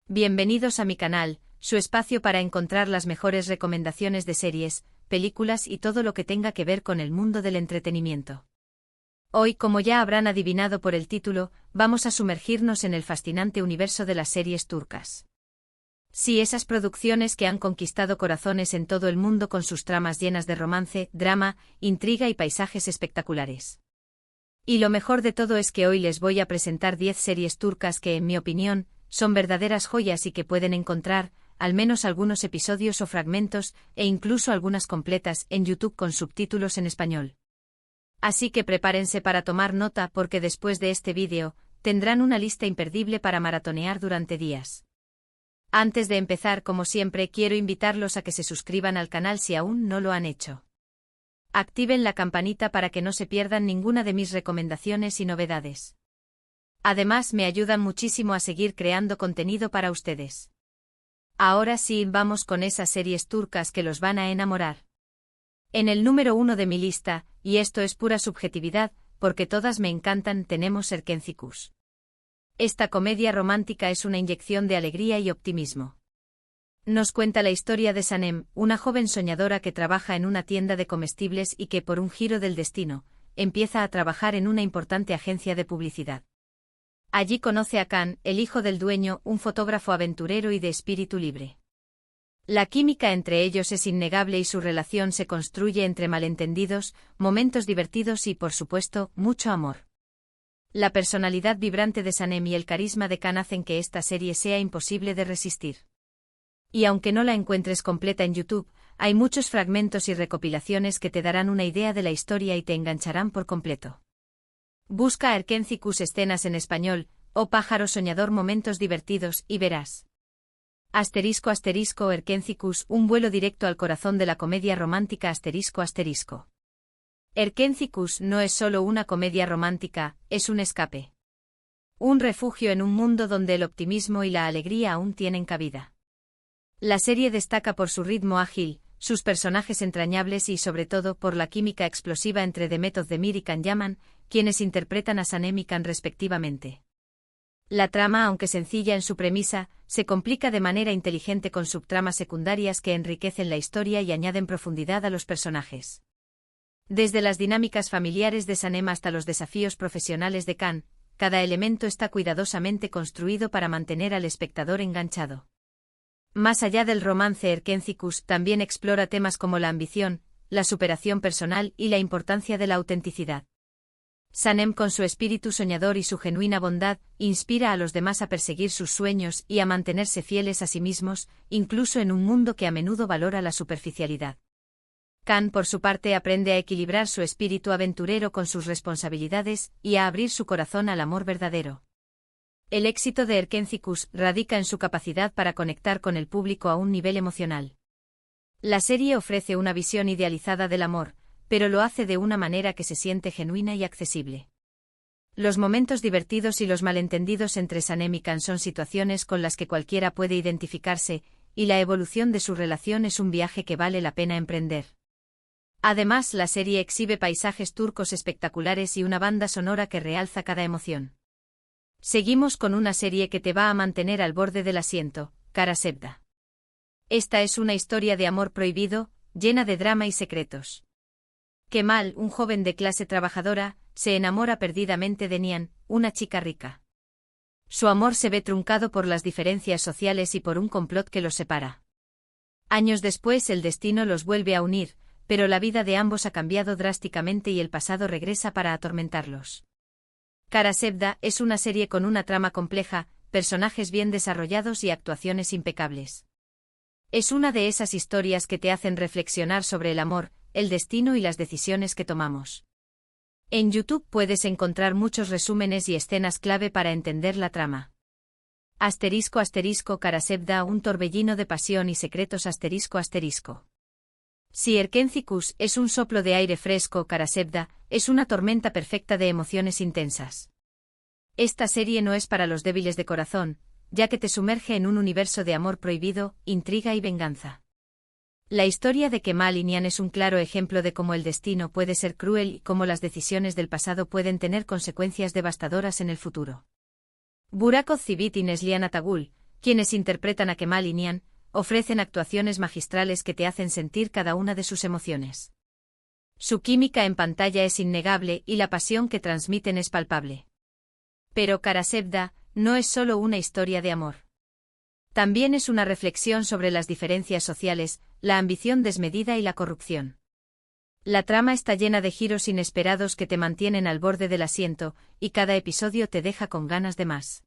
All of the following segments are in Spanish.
Bienvenidos a mi canal, su espacio para encontrar las mejores recomendaciones de series, películas y todo lo que tenga que ver con el mundo del entretenimiento. Hoy, como ya habrán adivinado por el título, vamos a sumergirnos en el fascinante universo de las series turcas. Sí, esas producciones que han conquistado corazones en todo el mundo con sus tramas llenas de romance, drama, intriga y paisajes espectaculares. Y lo mejor de todo es que hoy les voy a presentar 10 series turcas que, en mi opinión, son verdaderas joyas y que pueden encontrar, al menos algunos episodios o fragmentos, e incluso algunas completas, en YouTube con subtítulos en español. Así que prepárense para tomar nota porque después de este vídeo, tendrán una lista imperdible para maratonear durante días. Antes de empezar, como siempre, quiero invitarlos a que se suscriban al canal si aún no lo han hecho. Activen la campanita para que no se pierdan ninguna de mis recomendaciones y novedades. Además, me ayudan muchísimo a seguir creando contenido para ustedes. Ahora sí, vamos con esas series turcas que los van a enamorar. En el número 1 de mi lista, y esto es pura subjetividad, porque todas me encantan, tenemos Erkencikus. Esta comedia romántica es una inyección de alegría y optimismo. Nos cuenta la historia de Sanem, una joven soñadora que trabaja en una tienda de comestibles y que, por un giro del destino, empieza a trabajar en una importante agencia de publicidad. Allí conoce a Can, el hijo del dueño, un fotógrafo aventurero y de espíritu libre. La química entre ellos es innegable y su relación se construye entre malentendidos, momentos divertidos y, por supuesto, mucho amor. La personalidad vibrante de Sanem y el carisma de Can hacen que esta serie sea imposible de resistir. Y aunque no la encuentres completa en YouTube, hay muchos fragmentos y recopilaciones que te darán una idea de la historia y te engancharán por completo. Busca Erkencikus escenas en español, o pájaro soñador momentos divertidos, y verás. *** Erkencikus, un vuelo directo al corazón de la comedia romántica ***. Erkencikus no es solo una comedia romántica, es un escape. Un refugio en un mundo donde el optimismo y la alegría aún tienen cabida. La serie destaca por su ritmo ágil, sus personajes entrañables y sobre todo por la química explosiva entre Demet Özdemir y Can Yaman, quienes interpretan a Sanem y Can respectivamente. La trama, aunque sencilla en su premisa, se complica de manera inteligente con subtramas secundarias que enriquecen la historia y añaden profundidad a los personajes. Desde las dinámicas familiares de Sanem hasta los desafíos profesionales de Can, cada elemento está cuidadosamente construido para mantener al espectador enganchado. Más allá del romance, Erkencikus también explora temas como la ambición, la superación personal y la importancia de la autenticidad. Sanem, con su espíritu soñador y su genuina bondad, inspira a los demás a perseguir sus sueños y a mantenerse fieles a sí mismos, incluso en un mundo que a menudo valora la superficialidad. Can, por su parte, aprende a equilibrar su espíritu aventurero con sus responsabilidades y a abrir su corazón al amor verdadero. El éxito de Erkencikus radica en su capacidad para conectar con el público a un nivel emocional. La serie ofrece una visión idealizada del amor, pero lo hace de una manera que se siente genuina y accesible. Los momentos divertidos y los malentendidos entre Sanem y Can son situaciones con las que cualquiera puede identificarse, y la evolución de su relación es un viaje que vale la pena emprender. Además, la serie exhibe paisajes turcos espectaculares y una banda sonora que realza cada emoción. Seguimos con una serie que te va a mantener al borde del asiento, Karasevda. Esta es una historia de amor prohibido, llena de drama y secretos. Kemal, un joven de clase trabajadora, se enamora perdidamente de Nihan, una chica rica. Su amor se ve truncado por las diferencias sociales y por un complot que los separa. Años después el destino los vuelve a unir, pero la vida de ambos ha cambiado drásticamente y el pasado regresa para atormentarlos. Karasevda es una serie con una trama compleja, personajes bien desarrollados y actuaciones impecables. Es una de esas historias que te hacen reflexionar sobre el amor, el destino y las decisiones que tomamos. En YouTube puedes encontrar muchos resúmenes y escenas clave para entender la trama. Karasevda, un torbellino de pasión y secretos ***. Si Erkencikus es un soplo de aire fresco, Karasevda es una tormenta perfecta de emociones intensas. Esta serie no es para los débiles de corazón, ya que te sumerge en un universo de amor prohibido, intriga y venganza. La historia de Kemal y Nihan es un claro ejemplo de cómo el destino puede ser cruel y cómo las decisiones del pasado pueden tener consecuencias devastadoras en el futuro. Burak Özçivit y Neslihan Atagul, Quienes interpretan a Kemal y Nian ofrecen actuaciones magistrales que te hacen sentir cada una de sus emociones. Su química en pantalla es innegable y la pasión que transmiten es palpable. Pero Karasevda no es solo una historia de amor. También es una reflexión sobre las diferencias sociales, la ambición desmedida y la corrupción. La trama está llena de giros inesperados que te mantienen al borde del asiento, y cada episodio te deja con ganas de más.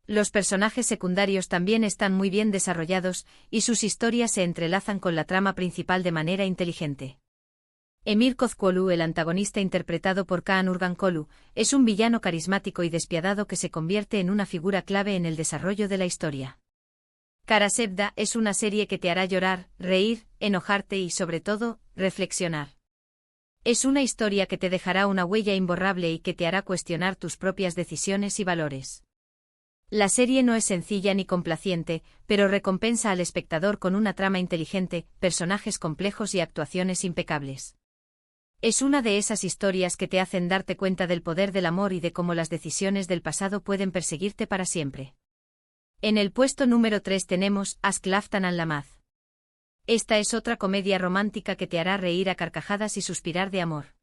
Los personajes secundarios también están muy bien desarrollados, y sus historias se entrelazan con la trama principal de manera inteligente. Emir Kozkolu, el antagonista interpretado por Kaan Urgankolu, es un villano carismático y despiadado que se convierte en una figura clave en el desarrollo de la historia. Karasevda es una serie que te hará llorar, reír, enojarte y, sobre todo, reflexionar. Es una historia que te dejará una huella imborrable y que te hará cuestionar tus propias decisiones y valores. La serie no es sencilla ni complaciente, pero recompensa al espectador con una trama inteligente, personajes complejos y actuaciones impecables. Es una de esas historias que te hacen darte cuenta del poder del amor y de cómo las decisiones del pasado pueden perseguirte para siempre. En el puesto número 3 tenemos Aşk Laftan Anlamaz. Esta es otra comedia romántica que te hará reír a carcajadas y suspirar de amor.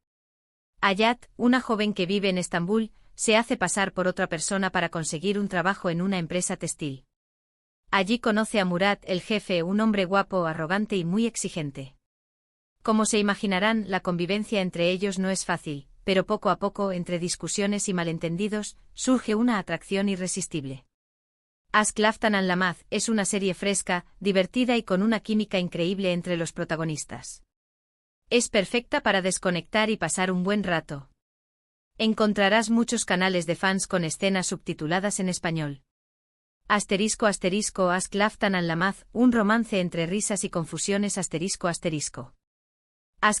Hayat, una joven que vive en Estambul, se hace pasar por otra persona para conseguir un trabajo en una empresa textil. Allí conoce a Murat, el jefe, un hombre guapo, arrogante y muy exigente. Como se imaginarán, la convivencia entre ellos no es fácil, pero poco a poco, entre discusiones y malentendidos, surge una atracción irresistible. Aşk Laftan Anlamaz es una serie fresca, divertida y con una química increíble entre los protagonistas. Es perfecta para desconectar y pasar un buen rato. Encontrarás muchos canales de fans con escenas subtituladas en español. Aşk Laftan Anlamaz, un romance entre risas y confusiones. Aşk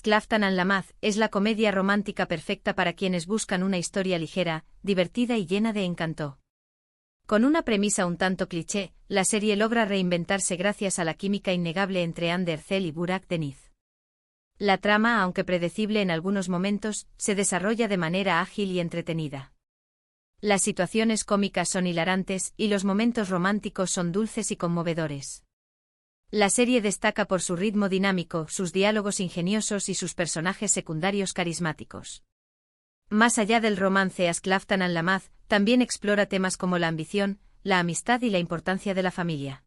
Laftan Anlamaz es la comedia romántica perfecta para quienes buscan una historia ligera, divertida y llena de encanto. Con una premisa un tanto cliché, la serie logra reinventarse gracias a la química innegable entre Hande Erçel y Burak Deniz. La trama, aunque predecible en algunos momentos, se desarrolla de manera ágil y entretenida. Las situaciones cómicas son hilarantes y los momentos románticos son dulces y conmovedores. La serie destaca por su ritmo dinámico, sus diálogos ingeniosos y sus personajes secundarios carismáticos. Más allá del romance, Aşk Laftan Anlamaz también explora temas como la ambición, la amistad y la importancia de la familia.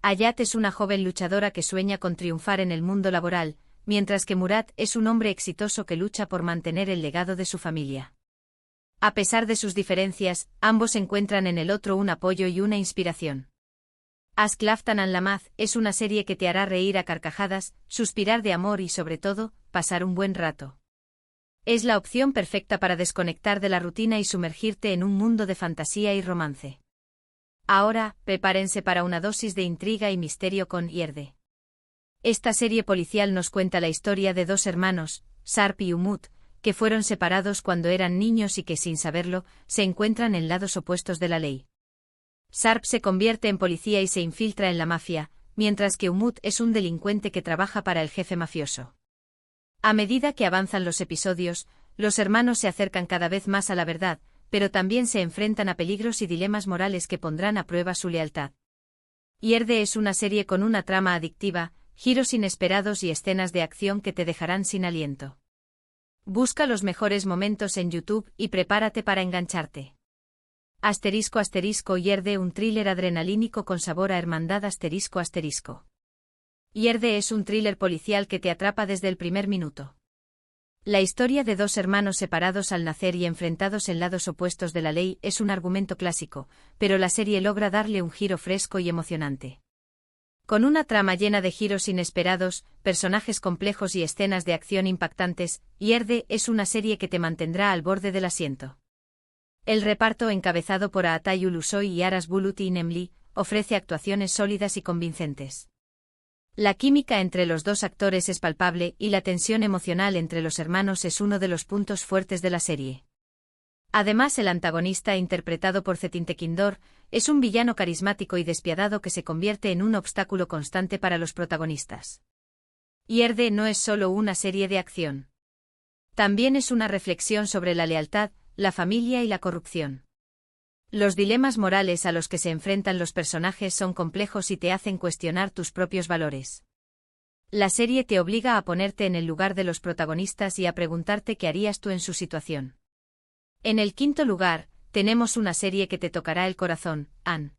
Hayat es una joven luchadora que sueña con triunfar en el mundo laboral, mientras que Murat es un hombre exitoso que lucha por mantener el legado de su familia. A pesar de sus diferencias, ambos encuentran en el otro un apoyo y una inspiración. Aşk Laftan Anlamaz es una serie que te hará reír a carcajadas, suspirar de amor y, sobre todo, pasar un buen rato. Es la opción perfecta para desconectar de la rutina y sumergirte en un mundo de fantasía y romance. Ahora, prepárense para una dosis de intriga y misterio con Yerde. Esta serie policial nos cuenta la historia de dos hermanos, Sarp y Umut, que fueron separados cuando eran niños y que, sin saberlo, se encuentran en lados opuestos de la ley. Sarp se convierte en policía y se infiltra en la mafia, mientras que Umut es un delincuente que trabaja para el jefe mafioso. A medida que avanzan los episodios, los hermanos se acercan cada vez más a la verdad, pero también se enfrentan a peligros y dilemas morales que pondrán a prueba su lealtad. Yerde es una serie con una trama adictiva, giros inesperados y escenas de acción que te dejarán sin aliento. Busca los mejores momentos en YouTube y prepárate para engancharte. Yerde, un thriller adrenalínico con sabor a hermandad. Yerde es un thriller policial que te atrapa desde el primer minuto. La historia de dos hermanos separados al nacer y enfrentados en lados opuestos de la ley es un argumento clásico, pero la serie logra darle un giro fresco y emocionante. Con una trama llena de giros inesperados, personajes complejos y escenas de acción impactantes, Yerde es una serie que te mantendrá al borde del asiento. El reparto, encabezado por Atay Ulusoy y Aras Bulut Nemli, ofrece actuaciones sólidas y convincentes. La química entre los dos actores es palpable y la tensión emocional entre los hermanos es uno de los puntos fuertes de la serie. Además, el antagonista, interpretado por Çetin Tekindor, es un villano carismático y despiadado que se convierte en un obstáculo constante para los protagonistas. Yerde no es solo una serie de acción. También es una reflexión sobre la lealtad, la familia y la corrupción. Los dilemas morales a los que se enfrentan los personajes son complejos y te hacen cuestionar tus propios valores. La serie te obliga a ponerte en el lugar de los protagonistas y a preguntarte qué harías tú en su situación. En el quinto lugar, tenemos una serie que te tocará el corazón, Anne.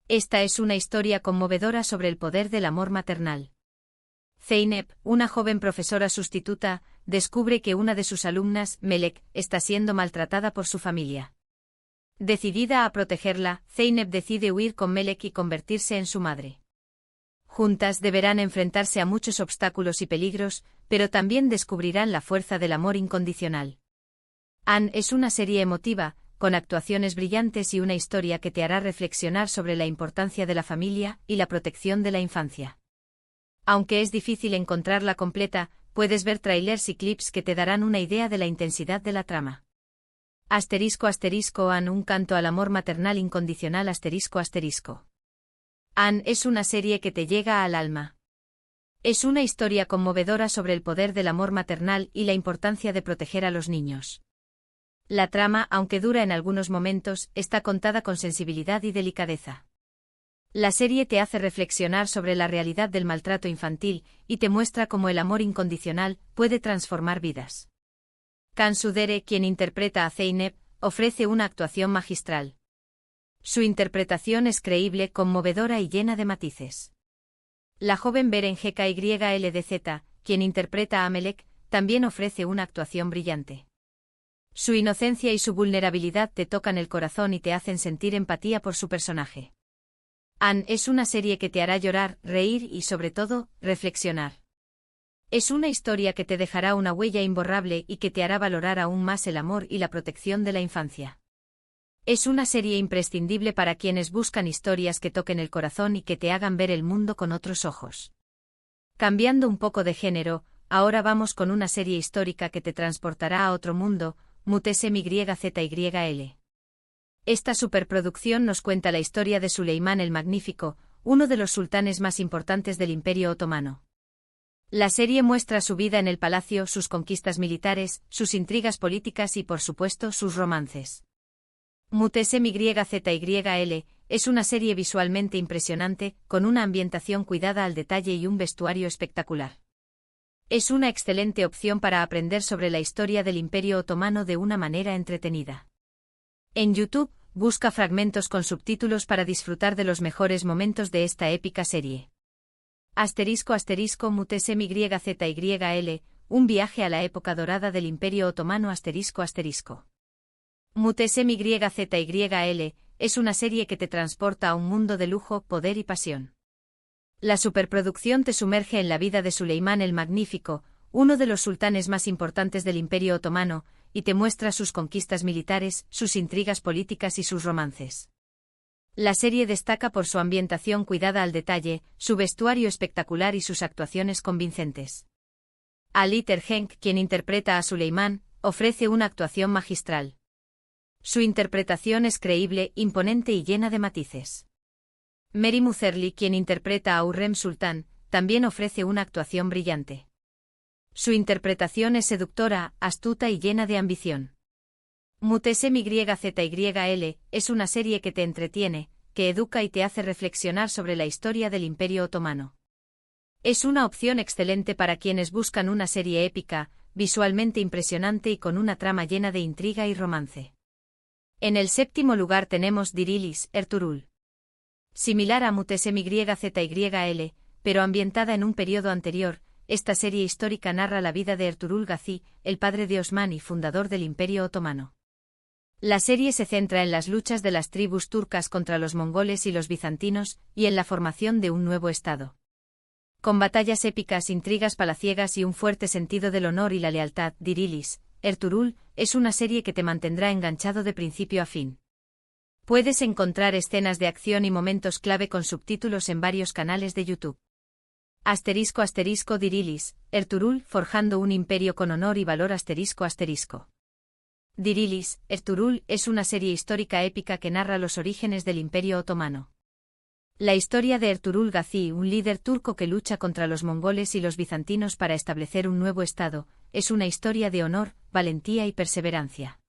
Esta es una historia conmovedora sobre el poder del amor maternal. Zeynep, una joven profesora sustituta, descubre que una de sus alumnas, Melek, está siendo maltratada por su familia. Decidida a protegerla, Zeynep decide huir con Melek y convertirse en su madre. Juntas deberán enfrentarse a muchos obstáculos y peligros, pero también descubrirán la fuerza del amor incondicional. Anne es una serie emotiva, con actuaciones brillantes y una historia que te hará reflexionar sobre la importancia de la familia y la protección de la infancia. Aunque es difícil encontrarla completa, puedes ver trailers y clips que te darán una idea de la intensidad de la trama. Anne, un canto al amor maternal incondicional. Anne es una serie que te llega al alma. Es una historia conmovedora sobre el poder del amor maternal y la importancia de proteger a los niños. La trama, aunque dura en algunos momentos, está contada con sensibilidad y delicadeza. La serie te hace reflexionar sobre la realidad del maltrato infantil y te muestra cómo el amor incondicional puede transformar vidas. Cansu Dere, quien interpreta a Zeynep, ofrece una actuación magistral. Su interpretación es creíble, conmovedora y llena de matices. La joven Beren GKYLDZ, quien interpreta a Melek, también ofrece una actuación brillante. Su inocencia y su vulnerabilidad te tocan el corazón y te hacen sentir empatía por su personaje. Anne es una serie que te hará llorar, reír y, sobre todo, reflexionar. Es una historia que te dejará una huella imborrable y que te hará valorar aún más el amor y la protección de la infancia. Es una serie imprescindible para quienes buscan historias que toquen el corazón y que te hagan ver el mundo con otros ojos. Cambiando un poco de género, ahora vamos con una serie histórica que te transportará a otro mundo, MyZYL. Esta superproducción nos cuenta la historia de Suleimán el Magnífico, uno de los sultanes más importantes del Imperio Otomano. La serie muestra su vida en el palacio, sus conquistas militares, sus intrigas políticas y, por supuesto, sus romances. MyZYL es una serie visualmente impresionante, con una ambientación cuidada al detalle y un vestuario espectacular. Es una excelente opción para aprender sobre la historia del Imperio Otomano de una manera entretenida. En YouTube, busca fragmentos con subtítulos para disfrutar de los mejores momentos de esta épica serie. MyZYL, un viaje a la época dorada del Imperio Otomano. MyZYL es una serie que te transporta a un mundo de lujo, poder y pasión. La superproducción te sumerge en la vida de Suleimán el Magnífico, uno de los sultanes más importantes del Imperio Otomano, y te muestra sus conquistas militares, sus intrigas políticas y sus romances. La serie destaca por su ambientación cuidada al detalle, su vestuario espectacular y sus actuaciones convincentes. Ali Tergenk, quien interpreta a Suleimán, ofrece una actuación magistral. Su interpretación es creíble, imponente y llena de matices. Mary Muzerli, quien interpreta a Hurrem Sultán, también ofrece una actuación brillante. Su interpretación es seductora, astuta y llena de ambición. MyZYL es una serie que te entretiene, que educa y te hace reflexionar sobre la historia del Imperio Otomano. Es una opción excelente para quienes buscan una serie épica, visualmente impresionante y con una trama llena de intriga y romance. En el séptimo lugar tenemos Dirilis, Ertuğrul. Similar a MyZYL, pero ambientada en un periodo anterior, esta serie histórica narra la vida de Ertuğrul Gazi, el padre de Osman y fundador del Imperio Otomano. La serie se centra en las luchas de las tribus turcas contra los mongoles y los bizantinos, y en la formación de un nuevo estado. Con batallas épicas, intrigas palaciegas y un fuerte sentido del honor y la lealtad, Dirilis, Ertuğrul, es una serie que te mantendrá enganchado de principio a fin. Puedes encontrar escenas de acción y momentos clave con subtítulos en varios canales de YouTube. Dirilis, Ertuğrul, forjando un imperio con honor y valor. Dirilis, Ertuğrul es una serie histórica épica que narra los orígenes del Imperio Otomano. La historia de Ertuğrul Gazi, un líder turco que lucha contra los mongoles y los bizantinos para establecer un nuevo estado, es una historia de honor, valentía y perseverancia.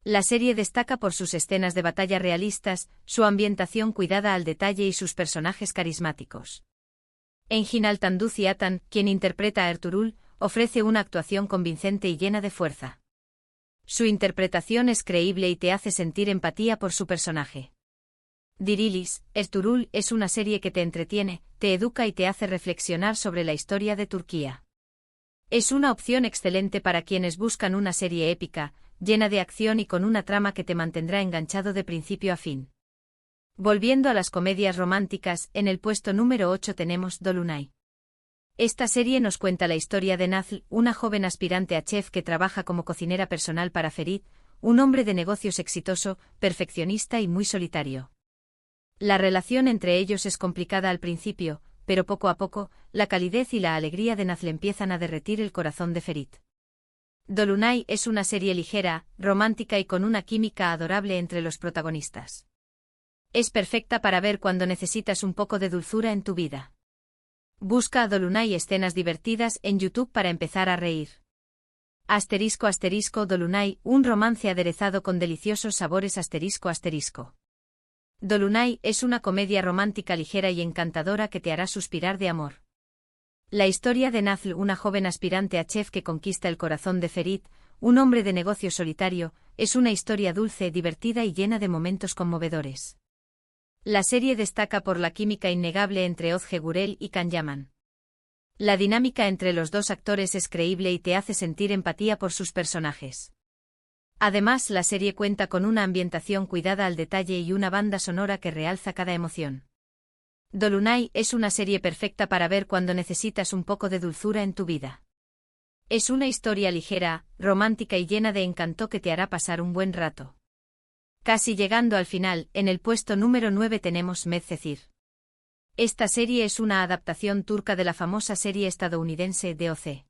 La serie destaca por sus escenas de batalla realistas, su ambientación cuidada al detalle y sus personajes carismáticos. Engin Altan Atan, quien interpreta a Ertuğrul, ofrece una actuación convincente y llena de fuerza. Su interpretación es creíble y te hace sentir empatía por su personaje. Dirilis, Ertuğrul es una serie que te entretiene, te educa y te hace reflexionar sobre la historia de Turquía. Es una opción excelente para quienes buscan una serie épica, llena de acción y con una trama que te mantendrá enganchado de principio a fin. Volviendo a las comedias románticas, en el puesto número 8 tenemos Dolunay. Esta serie nos cuenta la historia de Nazlı, una joven aspirante a chef que trabaja como cocinera personal para Ferit, un hombre de negocios exitoso, perfeccionista y muy solitario. La relación entre ellos es complicada al principio, pero poco a poco, la calidez y la alegría de Nazlı empiezan a derretir el corazón de Ferit. Dolunay es una serie ligera, romántica y con una química adorable entre los protagonistas. Es perfecta para ver cuando necesitas un poco de dulzura en tu vida. Busca a Dolunay escenas divertidas en YouTube para empezar a reír. *** Dolunay, un romance aderezado con deliciosos sabores ***. Dolunay es una comedia romántica ligera y encantadora que te hará suspirar de amor. La historia de Nazlı, una joven aspirante a chef que conquista el corazón de Ferit, un hombre de negocio solitario, es una historia dulce, divertida y llena de momentos conmovedores. La serie destaca por la química innegable entre Özge Gürel y Can Yaman. La dinámica entre los dos actores es creíble y te hace sentir empatía por sus personajes. Además, la serie cuenta con una ambientación cuidada al detalle y una banda sonora que realza cada emoción. Dolunay es una serie perfecta para ver cuando necesitas un poco de dulzura en tu vida. Es una historia ligera, romántica y llena de encanto que te hará pasar un buen rato. Casi llegando al final, en el puesto número 9 tenemos Medcezir. Esta serie es una adaptación turca de la famosa serie estadounidense DOC.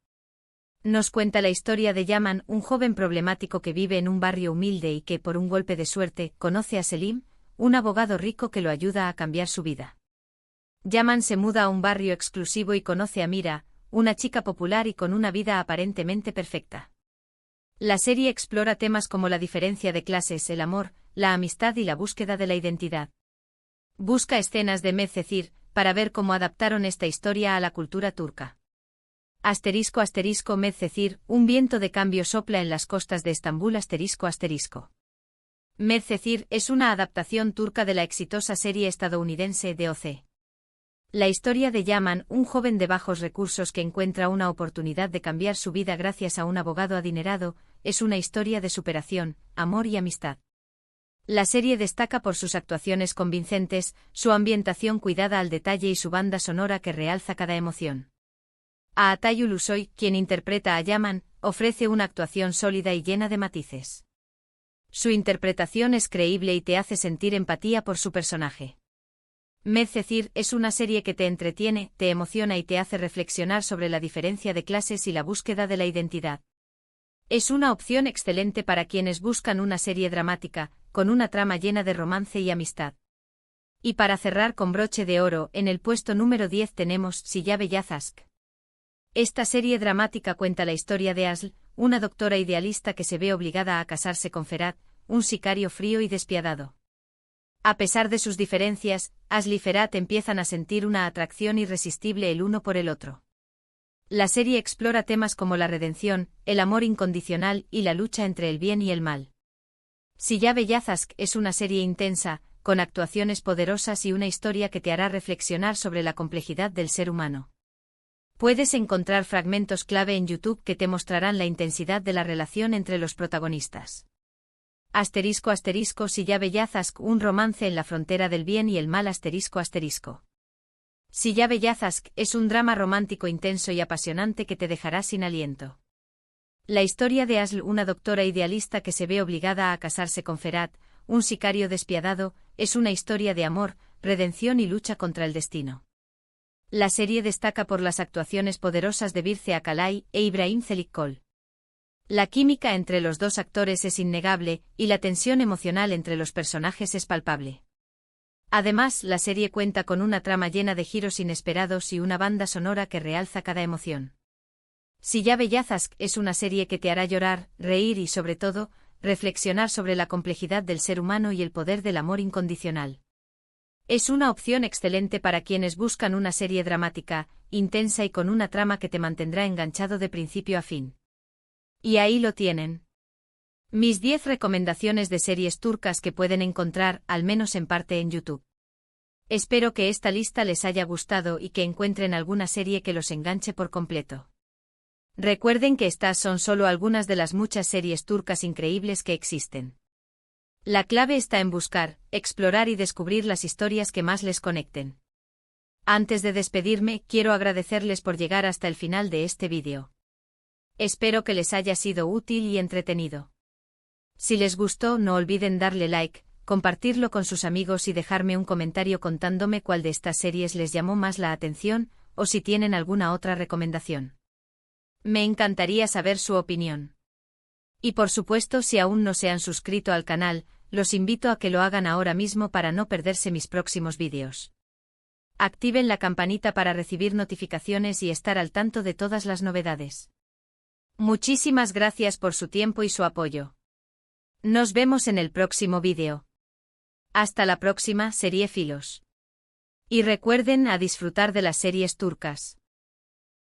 Nos cuenta la historia de Yaman, un joven problemático que vive en un barrio humilde y que, por un golpe de suerte, conoce a Selim, un abogado rico que lo ayuda a cambiar su vida. Yaman se muda a un barrio exclusivo y conoce a Mira, una chica popular y con una vida aparentemente perfecta. La serie explora temas como la diferencia de clases, el amor, la amistad y la búsqueda de la identidad. Busca escenas de Medcezir para ver cómo adaptaron esta historia a la cultura turca. *** Medcezir, un viento de cambio sopla en las costas de Estambul. ***. Medcezir es una adaptación turca de la exitosa serie estadounidense DOC. La historia de Yaman, un joven de bajos recursos que encuentra una oportunidad de cambiar su vida gracias a un abogado adinerado, es una historia de superación, amor y amistad. La serie destaca por sus actuaciones convincentes, su ambientación cuidada al detalle y su banda sonora que realza cada emoción. Atay Ulusoy, quien interpreta a Yaman, ofrece una actuación sólida y llena de matices. Su interpretación es creíble y te hace sentir empatía por su personaje. Medcezir es una serie que te entretiene, te emociona y te hace reflexionar sobre la diferencia de clases y la búsqueda de la identidad. Es una opción excelente para quienes buscan una serie dramática, con una trama llena de romance y amistad. Y para cerrar con broche de oro, en el puesto número 10 tenemos Silla Beyaz. Esta serie dramática cuenta la historia de Aslı, una doctora idealista que se ve obligada a casarse con Ferhat, un sicario frío y despiadado. A pesar de sus diferencias, Aslı y Ferhat empiezan a sentir una atracción irresistible el uno por el otro. La serie explora temas como la redención, el amor incondicional y la lucha entre el bien y el mal. Silla Beyaz es una serie intensa, con actuaciones poderosas y una historia que te hará reflexionar sobre la complejidad del ser humano. Puedes encontrar fragmentos clave en YouTube que te mostrarán la intensidad de la relación entre los protagonistas. *** Silla Beyaz, un romance en la frontera del bien y el mal. ***. Silla Beyaz es un drama romántico intenso y apasionante que te dejará sin aliento. La historia de Aslı, una doctora idealista que se ve obligada a casarse con Ferhat, un sicario despiadado, es una historia de amor, redención y lucha contra el destino. La serie destaca por las actuaciones poderosas de Birce Akalay e Ibrahim Çelikkol. La química entre los dos actores es innegable, y la tensión emocional entre los personajes es palpable. Además, la serie cuenta con una trama llena de giros inesperados y una banda sonora que realza cada emoción. Silla Beyaz es una serie que te hará llorar, reír y sobre todo, reflexionar sobre la complejidad del ser humano y el poder del amor incondicional. Es una opción excelente para quienes buscan una serie dramática, intensa y con una trama que te mantendrá enganchado de principio a fin. Y ahí lo tienen. Mis 10 recomendaciones de series turcas que pueden encontrar, al menos en parte, en YouTube. Espero que esta lista les haya gustado y que encuentren alguna serie que los enganche por completo. Recuerden que estas son solo algunas de las muchas series turcas increíbles que existen. La clave está en buscar, explorar y descubrir las historias que más les conecten. Antes de despedirme, quiero agradecerles por llegar hasta el final de este vídeo. Espero que les haya sido útil y entretenido. Si les gustó, no olviden darle like, compartirlo con sus amigos y dejarme un comentario contándome cuál de estas series les llamó más la atención, o si tienen alguna otra recomendación. Me encantaría saber su opinión. Y por supuesto, si aún no se han suscrito al canal, los invito a que lo hagan ahora mismo para no perderse mis próximos vídeos. Activen la campanita para recibir notificaciones y estar al tanto de todas las novedades. Muchísimas gracias por su tiempo y su apoyo. Nos vemos en el próximo vídeo. Hasta la próxima, seriefilos. Y recuerden a disfrutar de las series turcas.